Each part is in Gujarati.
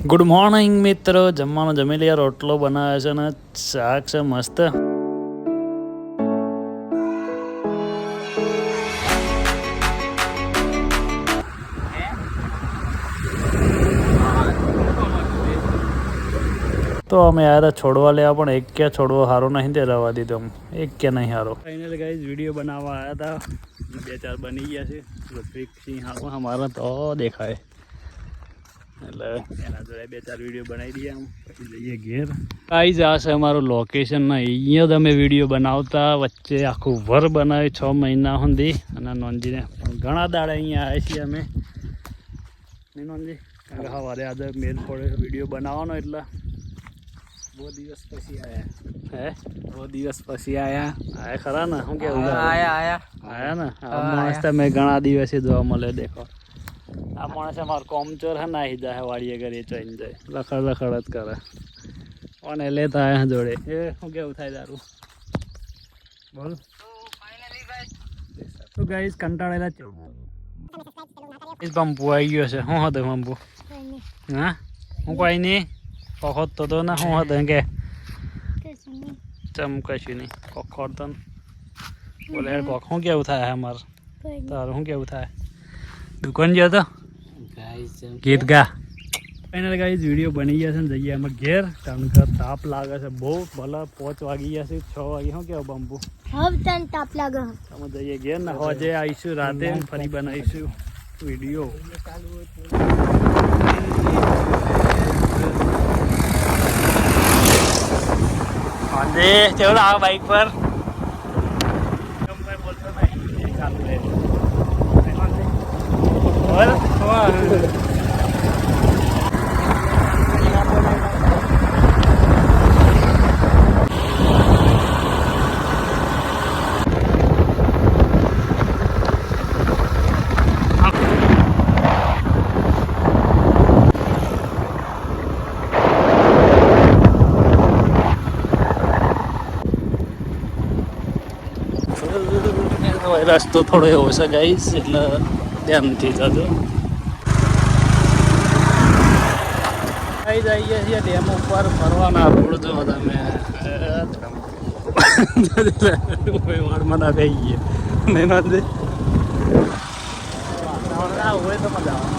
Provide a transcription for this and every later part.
ગુડ મોર્નિંગ મિત્રો, જમવાનું જમી લઈએ. રોટલો બનાવે છે ને શાક છે મસ્ત. તો અમે આવ્યા હતા છોડવા લેવા, પણ એક ક્યાં છોડવો સારો નહીં તે રહેવા દીધો. એક ક્યાં નહીં સારો. ફાઇનલ ગાઈઝ વિડીયો બનાવવા આવ્યા હતા, 2-4 બની ગયા છે. ઋત્વિક સિંહ હારો અમારા તો દેખાય એટલે એના જોડે 2-4 વિડીયો બનાવી દઈએ. આમ પછી જઈએ ઘેર. આવી જ આ છે અમારું લોકેશન. અહીંયા જ અમે વિડીયો બનાવતા. વચ્ચે આખું વર બનાવી 6 મહિના સુધી. અને નોંધીને ઘણા દાડા અહીંયા આવ્યા છીએ અમે. નહીં નોંધી કારણ કે સવારે આજે મેલ પડે વિડીયો બનાવવાનો એટલે બહુ દિવસ પછી આવ્યા. બહુ દિવસ પછી આયા ખરા ને? શું કેવું? આયા ને આ માણસ તમે ઘણા દિવસે જોવા મળે. દેખો આ માણસ અમારો કોમચોર હે, નાહી જાય વાડીએ કરીએ ચોઈને જાય, લખડ જ કરે. અને લેતા આયા જોડે. એ શું કેવું થાય તારું? બોલ. તો ગાઈસ કંટાળેલા છો. પંપુ આવી ગયો છે. શું હતું પંપુ? હા હું કોઈ નહીં પખોદ તો ના. શું હતું કે ચમ કશું નહીં પખોડ તો બોલે. શું કેવું થાય અમારે? તારું શું કેવું થાય? દુકાન ગયો તો ગીત ગા. ફાઇનલ ગાઈઝ વિડીયો બની ગયા છે ને જઈએ અમે ઘેર. કારણ કે તાપ લાગે છે બહુ. ભલે 5 વાગી ગયા છે, 6 વાગે. શું કેવું બંબુ? તાપ લાગે. અમે જઈએ ઘેર ને હવે આવીશું રાતે ફરી બનાવીશું વિડીયો. આજે ચલો આ બાઈક પર બોલતો નહીં ચાલુ રહે. રસ્તો થોડો એવો છે ગાઈસ, એટલે ધ્યાનથી જજો. આવી જઈએ છીએ ડેમ ઉપર ફરવાના. રોડ જો તમે વાળમાં ના થઈ ગઈએ નહીં નથી હોય તો મજા આવે.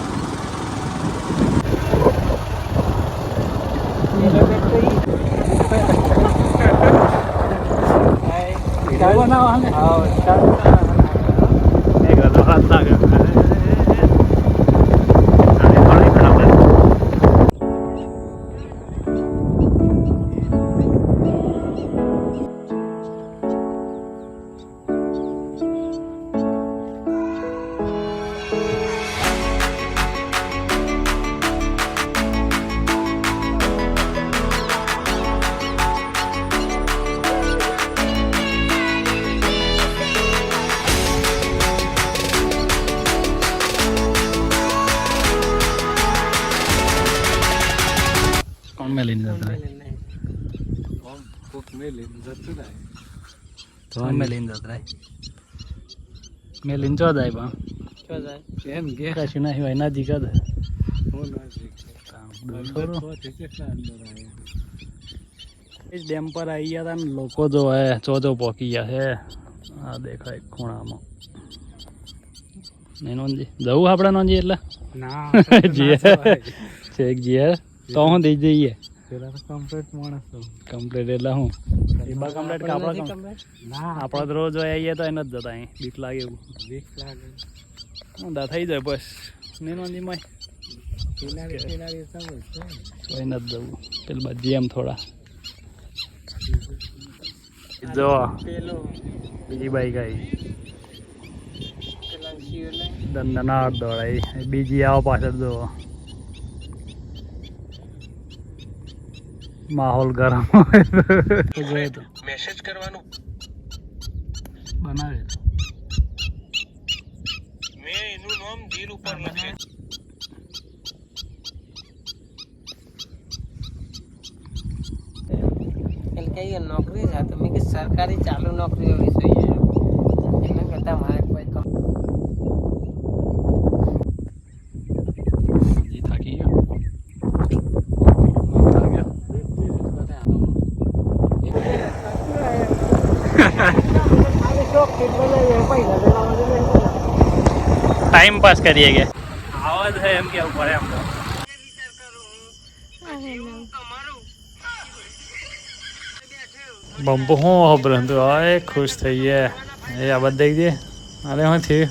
મેં લઈને જતા મેં લઈને જતા મેં લઈને ચો જાય પણ કશું ના હોય નજીક જ ડેમ પર આવી ગયા હતા ને લોકો જો હે ચો પોકી ગયા છે. આ દેખાય ખૂણામાં. નહીં નોંધી જવું આપણે નોંધી એટલે ના જીએ જીએ તો હું દઈ જઈએ કમ્પ્લીટ માણસ કમ્પ્લીટ એટલે હું કમ્પ્લીટ આપણા તો રોજ આવીએ તો એને જ જતા. અહીં બીક લાગે એવું ઊંધા થઈ જાય બસ. નહીં નોંધી માં કોઈ નથી જવું. પેલી બધી એમ થોડા જો બીજી બાઈક આવી દંડનાટ દોડાઈ. બીજી આવો પાછળ જો માહોલ ગરમ હોય તો મેસેજ કરવાનું બનાવે. મેં એનું નામ ધીર ઉપર લખે. કઈ નોકરી છે તો મેં સરકારી ચાલુ નોકરી હોવી જોઈએ. એના કરતા મારે કોઈ થાકી ગયો. ટાઈમ પાસ કરીએ કે આવાજ છે એમ કેવું પડે એમ તો બમ્પુ હું હબરન તું આ ખુશ થઈ ગયા એ આ બધું દેખ દે અરે હું થયું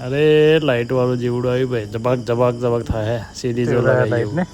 અરે લાઈટ વાળું જીવડું આવ્યું ભાઈ જબાક જબાક જબાક થાય સીધી જો લગાવી